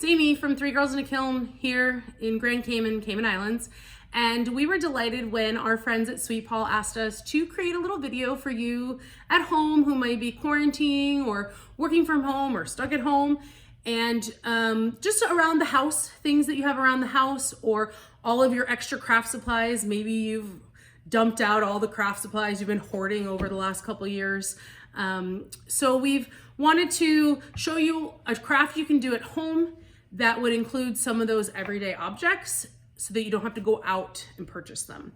It's Amy from Three Girls in a Kiln here in Grand Cayman, Cayman Islands. And we were delighted when our friends at Sweet Paul asked us to create a little video for you at home who might be quarantining or working from home or stuck at home. And just around the house, things that you have around the house or all of your extra craft supplies. Maybe you've dumped out all the craft supplies you've been hoarding over the last couple of years. So we've wanted to show you a craft you can do at home that would include some of those everyday objects so that you don't have to go out and purchase them.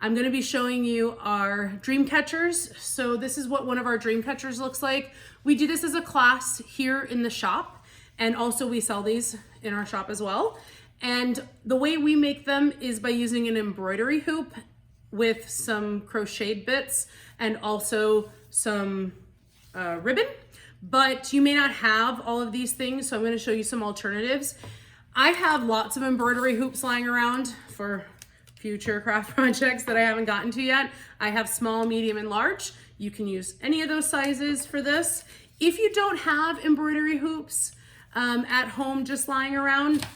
I'm going to be showing you our Dreamcatchers. So this is what one of our Dreamcatchers looks like. We do this as a class here in the shop, and also we sell these in our shop as well. And the way we make them is by using an embroidery hoop with some crocheted bits and also some ribbon. But you may not have all of these things, so I'm going to show you some alternatives. I have lots of embroidery hoops lying around for future craft projects that I haven't gotten to yet. I have small, medium, and large. You can use any of those sizes for this. If you don't have embroidery hoops at home just lying around,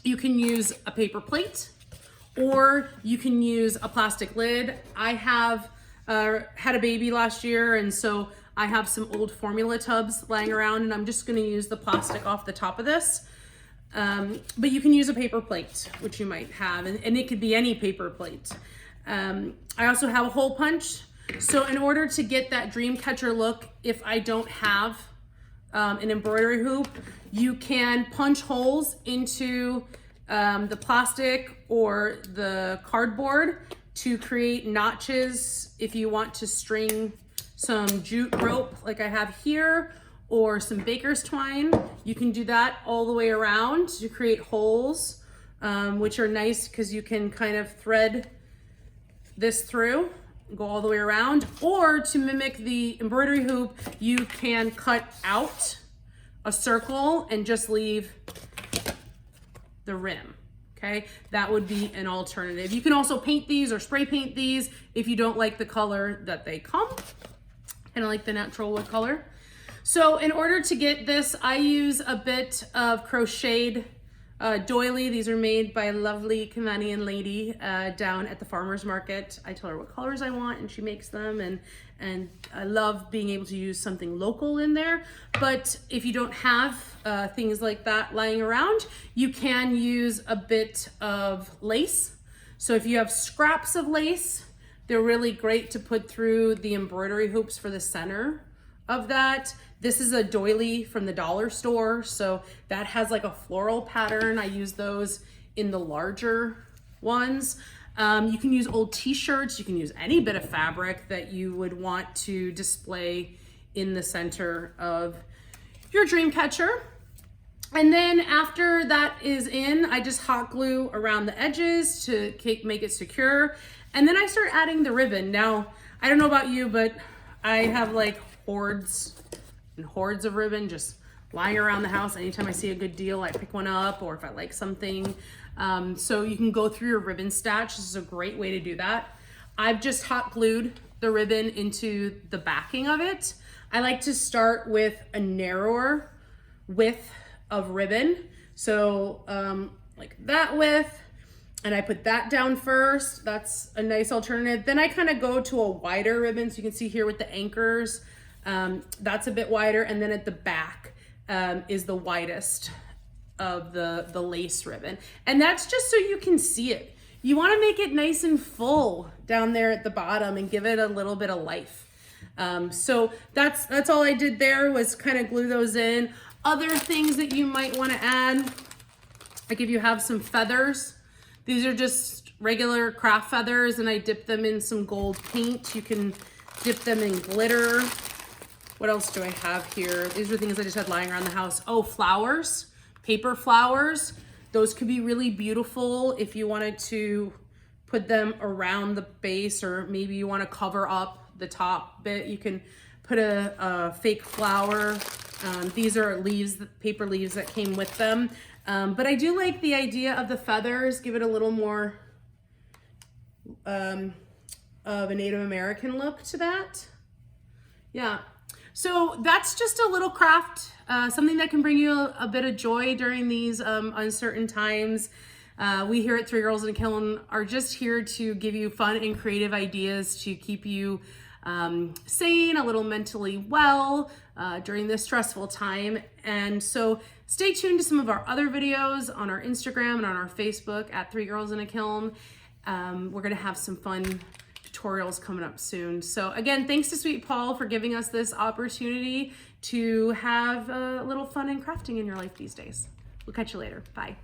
you can use a paper plate or you can use a plastic lid. I have had a baby last year, and so I have some old formula tubs lying around, and I'm just going to use the plastic off the top of this. But you can use a paper plate, which you might have, and it could be any paper plate. I also have a hole punch. So in order to get that Dreamcatcher look, if I don't have an embroidery hoop, you can punch holes into the plastic or the cardboard to create notches if you want to string some jute rope like I have here, or some baker's twine. You can do that all the way around to create holes, which are nice because you can kind of thread this through, go all the way around. Or to mimic the embroidery hoop, you can cut out a circle and just leave the rim. Okay, that would be an alternative. You can also paint these or spray paint these if you don't like the color that they come. And I like the natural wood color. So in order to get this, I use a bit of crocheted doily. These are made by a lovely Canadian lady down at the farmer's market. I tell her what colors I want and she makes them, and I love being able to use something local in there. But if you don't have things like that lying around, you can use a bit of lace. So if you have scraps of lace, they're really great to put through the embroidery hoops for the center of that. This is a doily from the dollar store, so that has like a floral pattern. I use those in the larger ones. You can use old t-shirts. You can use any bit of fabric that you would want to display in the center of your Dreamcatcher. And then after that is in, I just hot glue around the edges to make it secure. And then I start adding the ribbon. Now, I don't know about you, but I have like hordes and hordes of ribbon just lying around the house. Anytime I see a good deal, I pick one up, or if I like something. So you can go through your ribbon stash. This is a great way to do that. I've just hot glued the ribbon into the backing of it. I like to start with a narrower width of ribbon. So like that width. And I put that down first. That's a nice alternative. Then I kind of go to a wider ribbon. So you can see here with the anchors, that's a bit wider. And then at the back is the widest of the lace ribbon. And that's just so you can see it. You want to make it nice and full down there at the bottom and give it a little bit of life. So that's all I did there, was kind of glue those in. Other things that you might want to add, like if you have some feathers, these are just regular craft feathers, and I dip them in some gold paint. You can dip them in glitter. What else do I have here? These are things I just had lying around the house. Oh, flowers, paper flowers. Those could be really beautiful if you wanted to put them around the base, or maybe you want to cover up the top bit. You can put a fake flower. These are leaves, paper leaves that came with them. But I do like the idea of the feathers, give it a little more of a Native American look to that. Yeah. So that's just a little craft, something that can bring you a bit of joy during these uncertain times. We here at Three Girls in a Kiln are just here to give you fun and creative ideas to keep you sane, a little mentally well during this stressful time. And so stay tuned to some of our other videos on our Instagram and on our Facebook at Three Girls in a Kiln. We're gonna have some fun tutorials coming up soon. So again, thanks to Sweet Paul for giving us this opportunity to have a little fun and crafting in your life these days. We'll catch you later. Bye.